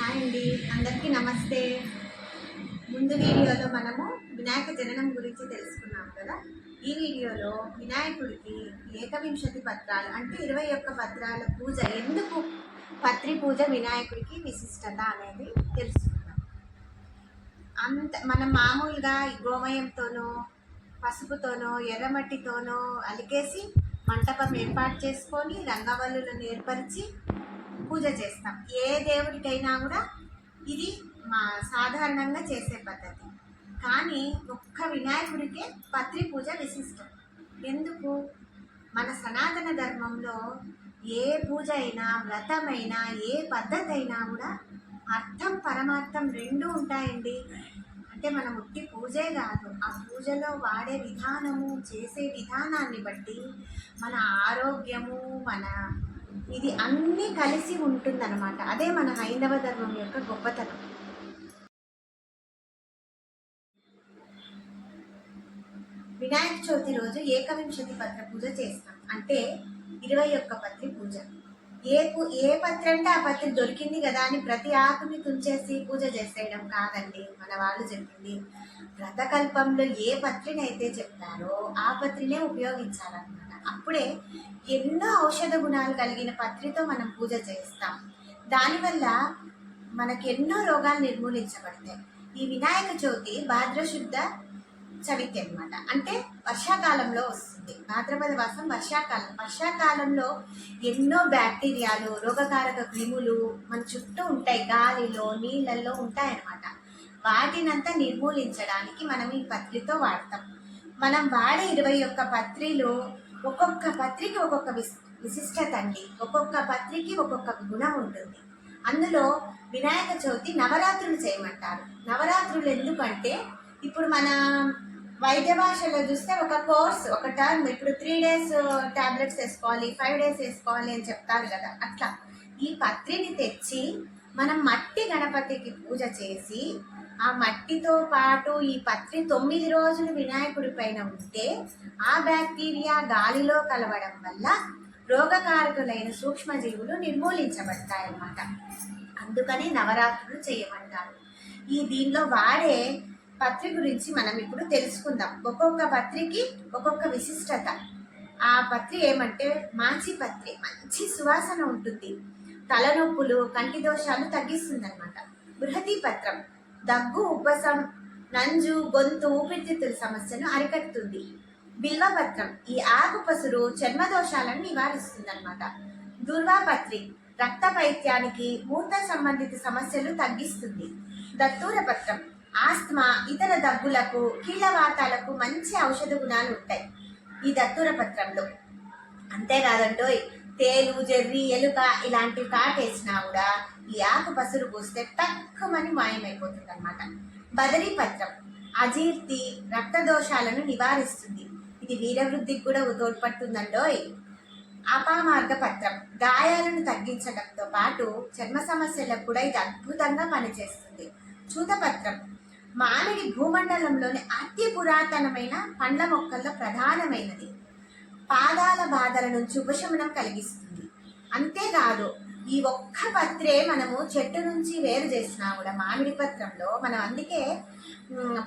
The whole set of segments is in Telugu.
హాయ్ అండి, అందరికీ నమస్తే. ముందు వీడియోలో మనము వినాయక జననం గురించి తెలుసుకున్నాం కదా. ఈ వీడియోలో వినాయకుడికి ఏకవింశతి పత్రాలు అంటే 21 పత్రాల పూజ, ఎందుకు పత్రి పూజ వినాయకుడికి విశిష్టత అనేది తెలుసుకుందాం. మనం మామూలుగా గోమయంతోనో పసుపుతోనో ఎర్రమట్టితోనో అలికేసి మంటపం ఏర్పాటు చేసుకొని రంగవల్లులను ఏర్పరిచి పూజ చేస్తాం. ఏ దేవుడికైనా కూడా ఇది మా సాధారణంగా చేసే పద్ధతి. కానీ ఒక్క వినాయకుడికే పత్రి పూజ విశిష్టం. ఎందుకు? మన సనాతన ధర్మంలో ఏ పూజ అయినా, వ్రతమైనా, ఏ పద్ధతి అయినా కూడా అర్థం పరమార్థం రెండూ ఉంటాయండి. అంటే మనం ఉట్టి పూజే కాదు, ఆ పూజలో వాడే విధానము, చేసే విధానాన్ని బట్టి మన ఆరోగ్యము, మన ఇది అన్నీ కలిసి ఉంటుందన్నమాట. అదే మన హైందవ ధర్మం యొక్క గొప్పతనం. వినాయక చవితి రోజు ఏకవింశతి పత్ర పూజ చేస్తాం. అంటే 21 పత్రి పూజ. ఏ పత్రి అంటే ఆ పత్రి దొరికింది కదా అని ప్రతి ఆకుని తుంచేసి పూజ చేసేయడం కాదండి. మన వాళ్ళు చెప్పింది వ్రతకల్పంలో ఏ పత్రిని అయితే చెప్పారో ఆ పత్రినే ఉపయోగించాలన్నమాట. అప్పుడే ఎన్నో ఔషధ గుణాలు కలిగిన పత్రితో మనం పూజ చేస్తాం. దానివల్ల మనకి ఎన్నో రోగాలు నిర్మూలించబడతాయి. ఈ వినాయక చవితి భాద్రశుద్ధ చవితి అనమాట. అంటే వర్షాకాలంలో వస్తుంది. భాద్రపద మాసం వర్షాకాలంలో ఎన్నో బ్యాక్టీరియాలు, రోగకారక క్రిములు మన చుట్టూ ఉంటాయి, గాలిలో నీళ్ళల్లో ఉంటాయన్నమాట. వాటినంతా నిర్మూలించడానికి మనం ఈ పత్రితో వాడతాం. మనం వాడే 21 పత్రిలో ఒక్కొక్క పత్రికి ఒక్కొక్క విశిష్టత అండి. ఒక్కొక్క పత్రికి ఒక్కొక్క గుణం ఉంటుంది. అందులో వినాయక చవితి నవరాత్రులు చేయమంటారు. నవరాత్రులు ఎందుకంటే ఇప్పుడు మన వైద్య భాషలో చూస్తే ఒక కోర్స్, ఒక టర్మ్, ఇప్పుడు 3 days టాబ్లెట్స్ వేసుకోవాలి, 5 days వేసుకోవాలి అని చెప్తారు కదా. అట్లా ఈ పత్రిని తెచ్చి మనం మట్టి గణపతికి పూజ చేసి ఆ మట్టితో పాటు ఈ పత్రి 9 రోజులు వినాయకుడి పైన ఉంటే ఆ బ్యాక్టీరియా గాలిలో కలవడం వల్ల రోగకారకులైన సూక్ష్మజీవులు నిర్మూలించబడతాయి అన్నమాట. అందుకని నవరాత్రులు చేయమంటారు. దీనిలో వాడే పత్రి గురించి మనం ఇప్పుడు తెలుసుకుందాం. ఒక్కొక్క పత్రికి ఒక్కొక్క విశిష్టత. ఆ పత్రి ఏమంటే మాచి పత్రి. మంచి సువాసన ఉంటుంది. తలనొప్పులు, కంటి దోషాలు తగ్గిస్తుంది అనమాట. బృహతి పత్రం దగ్గు, ఉబ్బసం, నంజు, గొంతు, ఊపిరితిత్తుల సమస్యను అరికడుతుంది. బిల్వపత్రం ఈ ఆకు పసురు చర్మ దోషాలను నివారిస్తుంది అనమాట. దుర్వాపత్రి రక్త పైత్యానికి, మూత్ర సంబంధిత సమస్యలు తగ్గిస్తుంది. దత్తూర పత్రం ఆస్మా, ఇతర దగ్గులకు, కీళ్ళవాతాలకు మంచి ఔషధ గుణాలు ఉంటాయి ఈ దత్తూర పత్రంలో. అంతేకాదండోయ్, తేలు, జర్రి, ఎలుక ఇలాంటివి కాటేసినా కూడా ఈ ఆకు పసురు పూస్తే తక్కువని మాయమైపోతుంది అనమాట. బదరీ పత్రం అజీర్తి, రక్త దోషాలను నివారిస్తుంది. ఇది వీరవృద్ధికి కూడా తోడ్పడుతుందండోయ్. అపామార్గ పత్రం గాయాలను తగ్గించడంతో పాటు చర్మ సమస్యలకు కూడా ఇది అద్భుతంగా పనిచేస్తుంది. చూతపత్రం మామిడి భూమండలంలోని అతి పురాతనమైన పండ్ల మొక్కల్లో ప్రధానమైనది. పాదాల బాధల నుంచి ఉపశమనం కలిగిస్తుంది. అంతేకాదు, ఈ ఒక్క పత్రే మనము చెట్టు నుంచి వేరు చేసినా కూడా మామిడి పత్రంలో మనం అందుకే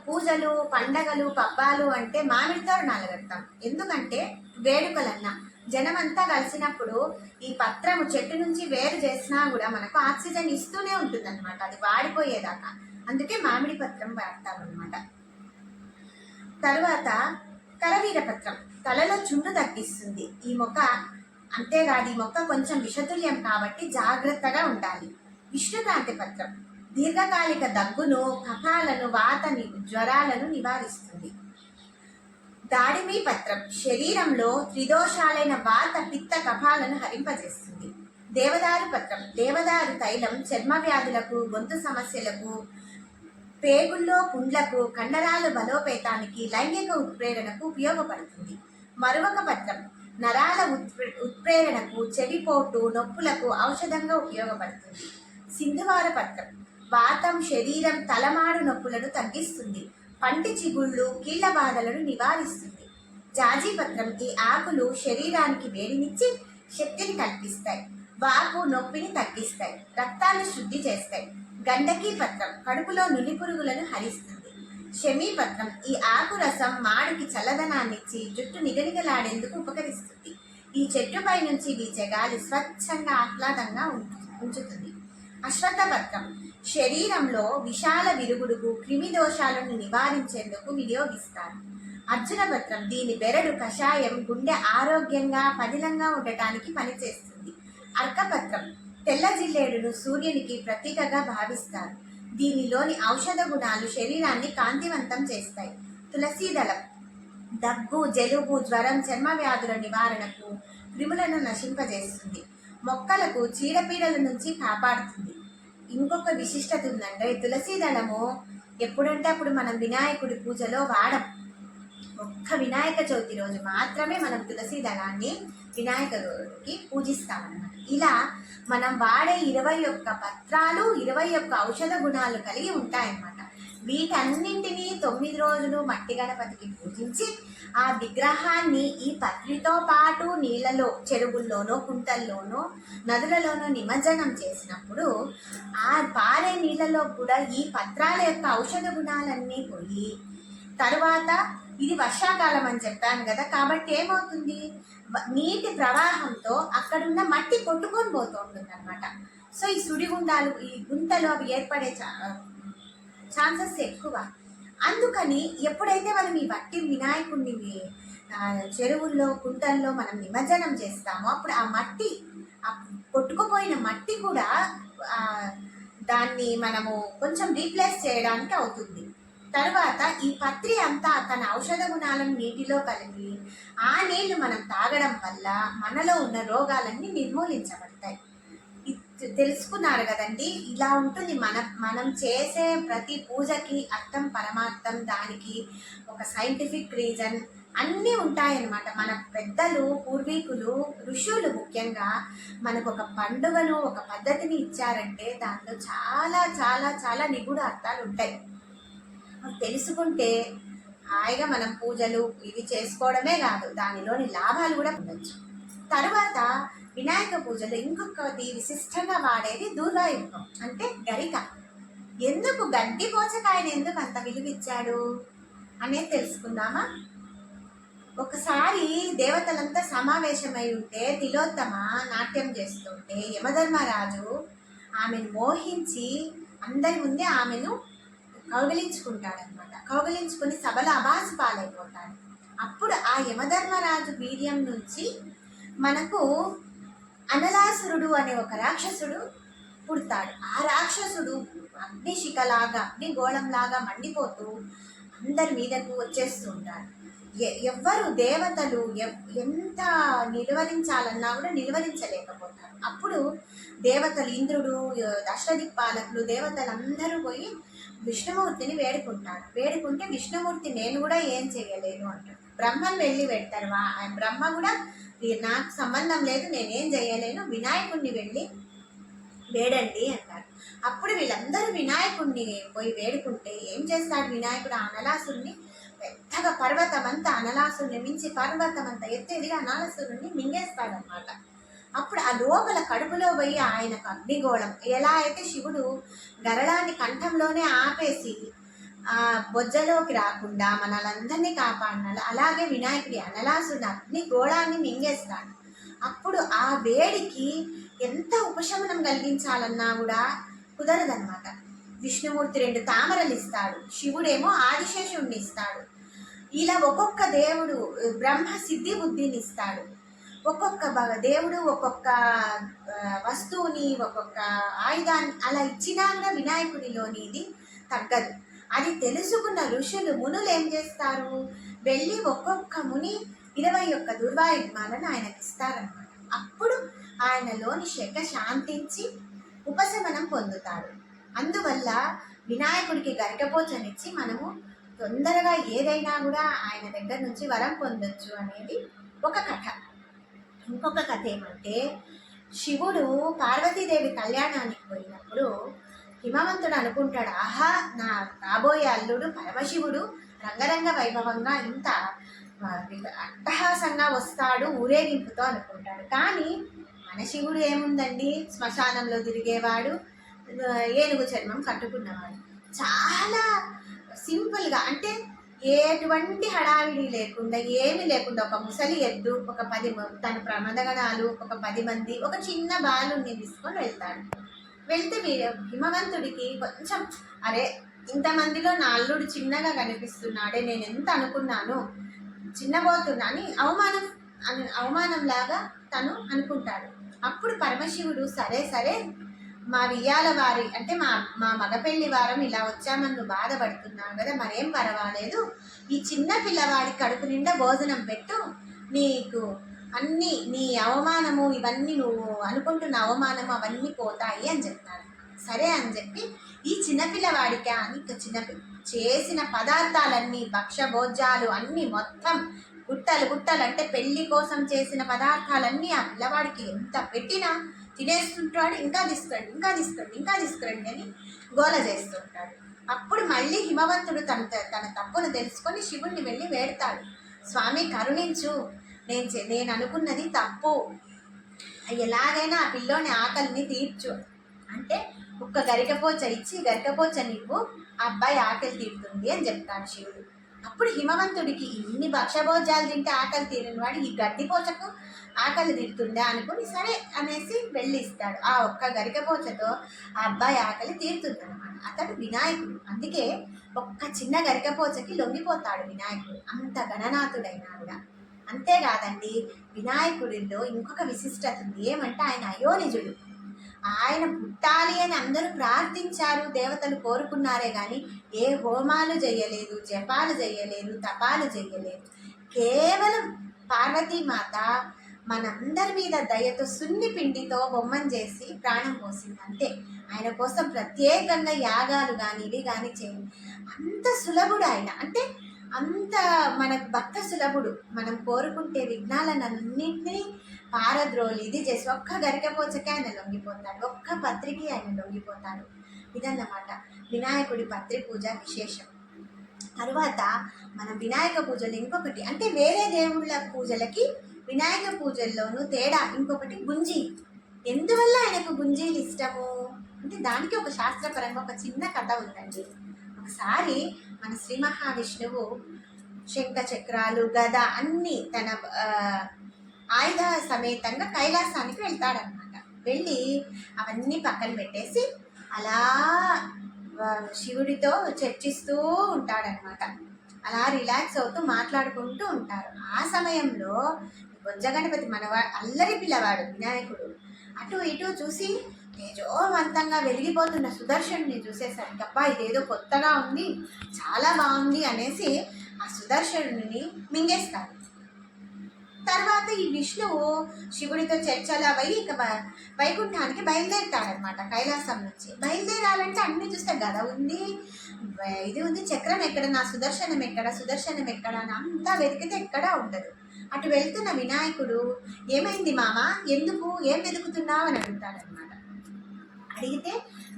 పూజలు, పండగలు, పబ్బాలు అంటే మామిడి తోరణాలు కడతాం. ఎందుకంటే వేడుకలన్నా జనమంతా కలిసినప్పుడు ఈ పత్రము చెట్టు నుంచి వేరు చేసినా కూడా మనకు ఆక్సిజన్ ఇస్తూనే ఉంటుంది అనమాట, అది వాడిపోయేదాకా. అందుకే మామిడి పత్రం వాడతాం అనమాట. తర్వాత కరవీర పత్రం తలలో చుండు తగ్గిస్తుంది. ఈ మొక్క అంతేకాదు, ఈ మొక్క కొంచెం విషతుల్యం కాబట్టి జాగ్రత్తగా ఉండాలి. విష్ణుకాంతి పత్రం దీర్ఘకాలిక దగ్గును, కఫాలను, వాతని, జ్వరాలను నివారిస్తుంది. దాడిమి పత్రం శరీరంలో త్రిదోషాలైన వాత, పిత్త, కఫాలను హరింపజేస్తుంది. దేవదారు పత్రం దేవదారు తైలం చర్మ వ్యాధులకు, గొంతు సమస్యలకు, పేగుల్లో పుండ్లకు, కండరాల బలోపేతానికి, లైంగిక ఉత్ప్రేరణకు ఉపయోగపడుతుంది. మరువక పత్రం నరాల ఉత్ప్రేరణకు, చెవిపోటు, నొప్పులకు ఔషధంగా ఉపయోగపడుతుంది. సింధువార పత్రం వాతం, శరీరం, తలమాడు నొప్పులను తగ్గిస్తుంది. పంటి చిగుళ్ళు, కీళ్ల బాధలను నివారిస్తుంది. జాజీ పత్రం ఈ ఆకులు శరీరానికి వేడినిచ్చి శక్తిని కల్పిస్తాయి. వాపు నొప్పిని తగ్గిస్తాయి, రక్తాన్ని శుద్ధి చేస్తాయి. గండకీ పత్రం కడుపులో నులి పురుగులను హరిస్తుంది. శమీ పత్రం ఈ ఆకు రసం మాడుకి చల్లదనాన్నిచ్చి జుట్టు నిగనిగలాడేందుకు ఉపకరిస్తుంది. ఈ చెట్టుపై నుంచి వీచే గాలి స్వచ్ఛంగా ఆహ్లాదంగా ఉంచుతుంది. అశ్వత్థ పత్రం శరీరంలో విశాల విరుగుడుగు క్రిమి దోషాలను నివారించేందుకు వినియోగిస్తారు. అర్జున పత్రం దీని బెరడు కషాయం గుండె ఆరోగ్యంగా పదిలంగా ఉండటానికి పనిచేస్తుంది. అర్కపత్రం తెల్ల జిల్లేడును సూర్యునికి ప్రతీకగా భావిస్తారు. దీనిలోని ఔషధ గుణాలు శరీరాన్ని కాంతివంతం చేస్తాయి. తులసి దళం దగ్గు, జలుబు, జ్వరం, చర్మ వ్యాధుల నివారణకు, క్రిములను నశింపజేస్తుంది. మొక్కలకు చీడపీడల నుంచి కాపాడుతుంది. ఇంకొక విశిష్టత ఉందంటే తులసి దళము ఎప్పుడంటే అప్పుడు మనం వినాయకుడి పూజలో వాడం. ఒక్క వినాయక చవితి రోజు మాత్రమే మనం తులసి దళాన్ని వినాయకుడికి పూజిస్తామన్నమాట. ఇలా మనం వాడే 21 పత్రాలు 21 ఔషధ గుణాలు కలిగి ఉంటాయన్నమాట. వీటన్నింటినీ 9 రోజులు మట్టి గణపతికి పూజించి ఆ విగ్రహాన్ని ఈ పత్రితో పాటు నీళ్ళలో, చెరువుల్లోనో, కుంటల్లోనో, నదులలోనో నిమజ్జనం చేసినప్పుడు ఆ పారే నీళ్ళలో కూడా ఈ పత్రాల యొక్క ఔషధ గుణాలన్నీ పోయి, తరువాత ఇది వర్షాకాలం అని చెప్పాను కదా, కాబట్టి ఏమవుతుంది, నీటి ప్రవాహంతో అక్కడున్న మట్టి కొట్టుకొని పోతూ ఉంటుంది అనమాట. సో ఈ సుడిగుండాలు, ఈ గుంతలు అవి ఏర్పడే ఛాన్సెస్ ఎక్కువ. అందుకని ఎప్పుడైతే మనం ఈ మట్టి వినాయకుడిని చెరువుల్లో, కుంటల్లో మనం నిమజ్జనం చేస్తామో అప్పుడు ఆ మట్టి, ఆ కొట్టుకుపోయిన మట్టి కూడా దాన్ని మనము కొంచెం రీప్లేస్ చేయడానికి అవుతుంది. తర్వాత ఈ పత్రి అంతా తన ఔషధ గుణాలను నీటిలో కలిపి ఆ నీళ్లు మనం తాగడం వల్ల మనలో ఉన్న రోగాలన్నీ నిర్మూలించబడతాయి. తెలుసుకున్నారు కదండి. ఇలా ఉంటుంది మనం చేసే ప్రతి పూజకి అర్థం, పరమార్థం, దానికి ఒక సైంటిఫిక్ రీజన్ అన్నీ ఉంటాయన్నమాట. మన పెద్దలు, పూర్వీకులు, ఋషులు ముఖ్యంగా మనకు ఒక పండుగను, ఒక పద్ధతిని ఇచ్చారంటే దాంట్లో చాలా చాలా చాలా నిగూఢ అర్థాలు ఉంటాయి. తెలుసుకుంటే హాయిగా మనం పూజలు ఇవి చేసుకోవడమే కాదు, దానిలోని లాభాలు కూడా పొందొచ్చు. తరువాత వినాయక పూజలో ఇంకొకటి విశిష్టంగా వాడేది దూర్వాయుగం, అంటే గరిక. ఎందుకు గడ్డి పోచకాయని ఎందుకు అంత విలువిచ్చాడు అనేది తెలుసుకుందామా. ఒకసారి దేవతలంతా సమావేశమై ఉంటే తిలోత్తమ నాట్యం చేస్తుంటే యమధర్మరాజు ఆమెను మోహించి అందరి ముందే ఆమెను కౌగిలించుకుంటాడనమాట. కౌగిలించుకుని సభలో అబాసు పాలైపోతాడు. అప్పుడు ఆ యమధర్మరాజు వీర్యం నుంచి మనకు అనలాసురుడు అనే ఒక రాక్షసుడు పుడతాడు. ఆ రాక్షసుడు అగ్నిశిఖలాగా, అగ్నిగోళంలాగా మండిపోతూ అందరి మీదకు వచ్చేస్తూ ఉంటాడు. ఎవ్వరు దేవతలు ఎంత నిలువరించాలన్నా కూడా నిలువరించలేకపోతారు. అప్పుడు దేవతలు, ఇంద్రుడు, అష్టదిక్పాలకులు, దేవతలందరూ పోయి విష్ణుమూర్తిని వేడుకుంటే విష్ణుమూర్తి నేను కూడా ఏం చేయలేను అంటాడు. బ్రహ్మను వెళ్ళి పెడతారు. బ్రహ్మ కూడా నాకు సంబంధం లేదు, నేనేం చేయలేను, వినాయకుడిని వెళ్ళి వేడండి అంటారు. అప్పుడు వీళ్ళందరూ వినాయకుడిని పోయి వేడుకుంటే ఏం చేస్తాడు వినాయకుడు, ఆ అనలాసురుని పెద్దగా పర్వతమంతా, అనలాసురుని మించి పర్వతమంతా ఎత్తేదిగా అనలాసురుని మింగేస్తాడనమాట. అప్పుడు ఆ లోపల కడుపులో పోయి ఆయనకు అగ్నిగోళం, ఎలా అయితే శివుడు గరళాన్ని కంఠంలోనే ఆపేసి ఆ బొజ్జలోకి రాకుండా మనలందరినీ కాపాడినాడు, అలాగే వినాయకుడి అనలాసురుడు అగ్నిగోళాన్ని మింగేస్తాడు. అప్పుడు ఆ వేడికి ఎంత ఉపశమనం కలిగించాలన్నా కూడా కుదరదనమాట. విష్ణుమూర్తి 2 తామరలు ఇస్తాడు, శివుడేమో ఆదిశేషుడిని ఇస్తాడు. ఇలా ఒక్కొక్క దేవుడు, బ్రహ్మ సిద్ధి బుద్ధిని ఇస్తాడు. ఒక్కొక్క దేవుడు ఒక్కొక్క వస్తువుని, ఒక్కొక్క ఆయుధాన్ని అలా ఇచ్చినా కూడా వినాయకుడిలోని ఇది తగ్గదు. అది తెలుసుకున్న ఋషులు, మునులు ఏం చేస్తారు, వెళ్ళి ఒక్కొక్క ముని 21 దుర్వాయుగ్మాలను ఆయనకి ఇస్తారన్నమాట. అప్పుడు ఆయనలోని శక శాంతించి ఉపశమనం పొందుతాడు. అందువల్ల వినాయకుడికి గరికపోచనిచ్చి మనము తొందరగా ఏదైనా కూడా ఆయన దగ్గర నుంచి వరం పొందొచ్చు అనేది ఒక కథ. ఇంకొక కథ ఏమంటే, శివుడు పార్వతీదేవి కళ్యాణానికి పోయినప్పుడు హిమవంతుడు అనుకుంటాడు, ఆహా నా కాబోయే అల్లుడు పరమశివుడు రంగరంగ వైభవంగా ఇంత అట్టహాసంగా వస్తాడు ఊరేగింపుతో అనుకుంటాడు. కానీ మన శివుడు ఏముందండి, శ్మశానంలో తిరిగేవాడు, ఏనుగు చర్మం కట్టుకున్నవాడు. చాలా సింపుల్గా, అంటే ఎటువంటి హడావిడి లేకుండా, ఏమి లేకుండా, ఒక ముసలి ఎద్దు, ఒక 10 తన ప్రమదగణాలు, ఒక 10 మంది, ఒక చిన్న బాలుని తీసుకొని వెళ్తాడు. వెళ్తే హిమవంతుడికి కొంచెం, అరే ఇంతమందిలో నా అల్లుడు చిన్నగా కనిపిస్తున్నాడే, నేను ఎంత అనుకున్నాను, చిన్నబోతున్నా అని అవమానంలాగా తను అనుకుంటాడు. అప్పుడు పరమశివుడు సరే సరే, మా వియ్యాల వారి అంటే మా మగపెళ్లి వారం ఇలా వచ్చామని నువ్వు బాధపడుతున్నావు కదా, మరేం పర్వాలేదు, ఈ చిన్న పిల్లవాడి కడుపు నిండా భోజనం పెట్టు, నీకు అన్నీ నీ అవమానము, ఇవన్నీ నువ్వు అనుకుంటున్న అవమానము అవన్నీ పోతాయి అని చెప్తాడు. సరే అని చెప్పి ఈ చిన్నపిల్లవాడికి అని చేసిన పదార్థాలన్నీ, భక్ష్యభోజ్యాలు అన్నీ మొత్తం గుట్టలు అంటే పెళ్లి కోసం చేసిన పదార్థాలన్నీ ఆ పిల్లవాడికి ఎంత పెట్టినా తినేస్తుంటాడు. ఇంకా తీసుకురండి అని గోల చేస్తుంటాడు. అప్పుడు మళ్ళీ హిమవంతుడు తన తప్పును తెలుసుకొని శివుణ్ణి వెళ్ళి వేడతాడు. స్వామి కరుణించు, నేను అనుకున్నది తప్పు, ఎలాగైనా ఆ పిల్లోని ఆకలిని తీర్చు అంటే ఒక్క గరికపోచ ఇచ్చి, గరికపోచ నీకు ఆ అబ్బాయి ఆకలి తీరుతుంది అని చెప్తాడు శివుడు. అప్పుడు హిమవంతుడికి ఇన్ని భక్ష్యభోజ్యాలు తింటే ఆకలి తీరిన వాడు ఈ గడ్డిపోచకు ఆకలి తీరుతుందా అనుకుని సరే అనేసి వెళ్ళి ఇస్తాడు. ఆ ఒక్క గరికపోచతో ఆ అబ్బాయి ఆకలి తీరుతుంది అనమాట. అతడు వినాయకుడు, అందుకే ఒక్క చిన్న గరికపోచకి లొంగిపోతాడు వినాయకుడు, అంత గణనాథుడైనా కూడా. అంతేకాదండి, వినాయకుడిలో ఇంకొక విశిష్టత ఉంది. ఏమంటే ఆయన అయోనిజుడు. ఆయన పుట్టాలి అని అందరూ ప్రార్థించారు, దేవతలు కోరుకున్నారే కానీ ఏ హోమాలు చేయలేదు, జపాలు చేయలేదు, తపాలు చేయలేదు. కేవలం పార్వతీమాత మనందరి మీద దయతో సున్ని పిండితో బొమ్మను చేసి ప్రాణం పోసింది అంతే. ఆయన కోసం ప్రత్యేకంగా యాగాలు కానీ ఇవి కానీ చేయండి. అంత సులభుడు ఆయన, అంటే అంత మనకు భక్త సులభుడు. మనం కోరుకుంటే విఘ్నాలన్నింటినీ పారద్రోలి ఇది చేసి ఒక్క గరికపోచకే ఆయన లొంగిపోతాడు, ఒక్క పత్రికి ఆయన లొంగిపోతాడు. ఇదన్నమాట వినాయకుడి పత్రి పూజ విశేషం. తరువాత మన వినాయక పూజలు ఇంకొకటి, అంటే వేరే దేవుళ్ళ పూజలకి వినాయక పూజల్లోనూ తేడా ఇంకొకటి, గుంజీ. ఎందువల్ల ఆయనకు గుంజీలు ఇష్టము అంటే దానికి ఒక శాస్త్రపరంగా ఒక చిన్న కథ ఉందండి. ఒకసారి మన శ్రీ మహావిష్ణువు శంఖ చక్రాలు గద అన్నీ తన ఆయుధ సమేతంగా కైలాసానికి వెళ్తాడనమాట. వెళ్ళి అవన్నీ పక్కన పెట్టేసి అలా శివుడితో చర్చిస్తూ ఉంటాడనమాట. అలా రిలాక్స్ అవుతూ మాట్లాడుకుంటూ ఉంటారు. ఆ సమయంలో బొజ్జ గణపతి అల్లరి పిల్లవాడు వినాయకుడు అటు ఇటు చూసి తేజోవంతంగా వెలిగిపోతున్న సుదర్శనుని చూసేసరికి అబ్బా ఇదేదో కొత్తగా ఉంది, చాలా బాగుంది అనేసి ఆ సుదర్శనుని మింగేస్తాడు. తర్వాత ఈ విష్ణువు శివుడితో చర్చలు అవి ఇక వైకుంఠానికి బయలుదేరుతాడనమాట. కైలాసం నుంచి బయలుదేరాలంటే అన్ని చూస్తే గద ఉంది, ఇది ఉంది, చక్రం ఎక్కడ, నా సుదర్శనం ఎక్కడ అని అంతా వెతికితే ఎక్కడా ఉండదు. అటు వెళ్తున్న వినాయకుడు ఏమైంది మామ, ఎందుకు, ఏం వెతుకుతున్నావు అని అడుగుతాడనమాట. అడిగితే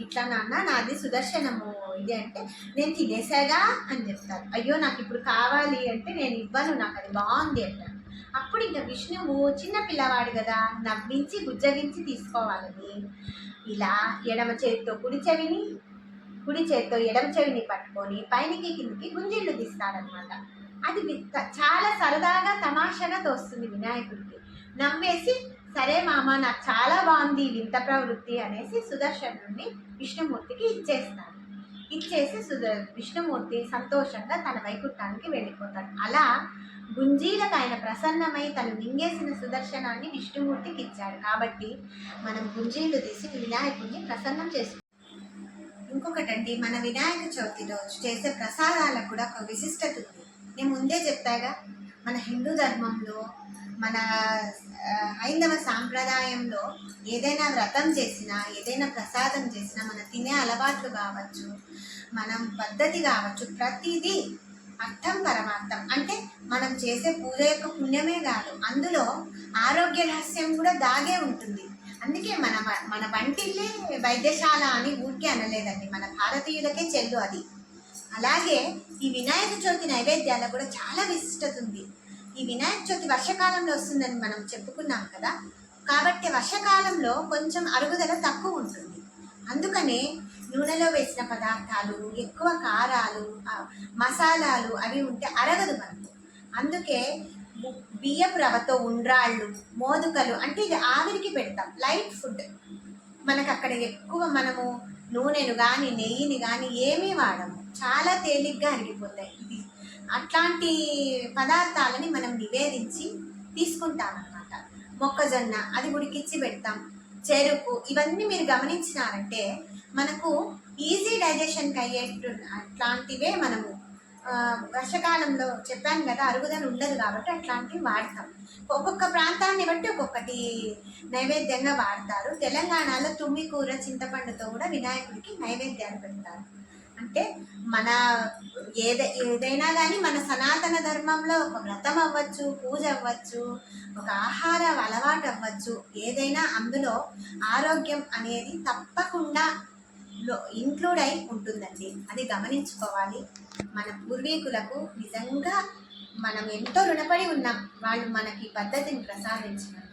ఇట్లా నాన్న నాది సుదర్శనము ఇది అంటే నేను తినేసాగా అని చెప్తారు. అయ్యో నాకు ఇప్పుడు కావాలి అంటే నేను ఇవ్వను, నాకు అది బాగుంది అంటారు. అప్పుడు ఇంకా విష్ణువు చిన్న పిల్లవాడు కదా, నవ్వించి బుజ్జగించి తీసుకోవాలని ఇలా ఎడమ చేతితో కుడి చేతితో ఎడమ చెవిని పట్టుకొని పైనకి కిందికి గుంజిళ్ళు తీస్తాడనమాట. అది చాలా సరదాగా తమాషాగా తోస్తుంది వినాయకుడికి. నవ్వేసి సరే మామ నాకు చాలా బాగుంది వింత ప్రవృత్తి అనేసి సుదర్శనుడిని విష్ణుమూర్తికి ఇచ్చేస్తాడు. ఇచ్చేసి విష్ణుమూర్తి సంతోషంగా తన వైకుంఠానికి వెళ్ళిపోతాడు. అలా గుంజీలకు ఆయన ప్రసన్నమై తను మింగేసిన సుదర్శనాన్ని విష్ణుమూర్తికి ఇచ్చాడు. కాబట్టి మనం గుంజీలు తీసి వినాయకుడిని ప్రసన్నం చేసుకుంటాం. ఇంకొకటండి, మన వినాయక చవితి రోజు చేసే ప్రసాదాలకు కూడా ఒక విశిష్టత ఉంది. నేను ముందే చెప్పాగా, మన హిందూ ధర్మంలో మన హైందవ సాంప్రదాయంలో ఏదైనా వ్రతం చేసినా, ఏదైనా ప్రసాదం చేసినా, మన తినే అలవాట్లు కావచ్చు, మనం పద్ధతి కావచ్చు, ప్రతిదీ అర్థం పరమార్థం. అంటే మనం చేసే పూజ యొక్క పుణ్యమే కాదు, అందులో ఆరోగ్య రహస్యం కూడా దాగే ఉంటుంది. అందుకే మన వంటిల్లే వైద్యశాల అని ఊరికే అనలేదండి, మన భారతీయులకే చెల్లు అది. అలాగే ఈ వినాయక చవితి నైవేద్యాలకు కూడా చాలా విశిష్టత ఉంది. ఈ వినాయక చవితి వర్షాకాలంలో వస్తుందని మనం చెప్పుకున్నాం కదా. కాబట్టి వర్షకాలంలో కొంచెం అరుగుదల తక్కువ ఉంటుంది. అందుకనే నూనెలో వేసిన పదార్థాలు, ఎక్కువ కారాలు, మసాలాలు అవి ఉంటే అరగదు మనకు. అందుకే బియ్యపు రవ్వతో ఉండ్రాళ్ళు, మోదుకలు అంటే ఇది ఆవిరికి పెడతాం, లైట్ ఫుడ్. మనకు అక్కడ ఎక్కువ మనము నూనెను కానీ నెయ్యిని కానీ ఏమీ వాడము, చాలా తేలిగ్గా అరిగిపోతాయి. ఇది అట్లాంటి పదార్థాలని మనం నివేదించి తీసుకుంటామన్నమాట. మొక్కజొన్న అది ఉడికిచ్చి పెడతాం, చెరుకు, ఇవన్నీ మీరు గమనించినారంటే మనకు ఈజీ డైజెషన్కి అయ్యేట్టు అట్లాంటివే మనము వర్షకాలంలో చెప్పాను కదా అరుగుదల ఉండదు కాబట్టి అట్లాంటివి వాడతాం. ఒక్కొక్క ప్రాంతాన్ని బట్టి ఒక్కొక్కటి నైవేద్యంగా వాడతారు. తెలంగాణలో తుమ్మి కూర చింతపండుతో కూడా వినాయకుడికి నైవేద్యాలు పెడతారు. అంటే మన ఏదైనా కానీ మన సనాతన ధర్మంలో ఒక వ్రతం అవ్వచ్చు, పూజ అవ్వచ్చు, ఒక ఆహార అలవాటు అవ్వచ్చు, ఏదైనా అందులో ఆరోగ్యం అనేది తప్పకుండా ఇంక్లూడ్ అయి ఉంటుందండి. అది గమనించుకోవాలి. మన పూర్వీకులకు నిజంగా మనం ఎంతో రుణపడి ఉన్నాం, వాళ్ళు మనకి పద్ధతిని ప్రసాదించినారు.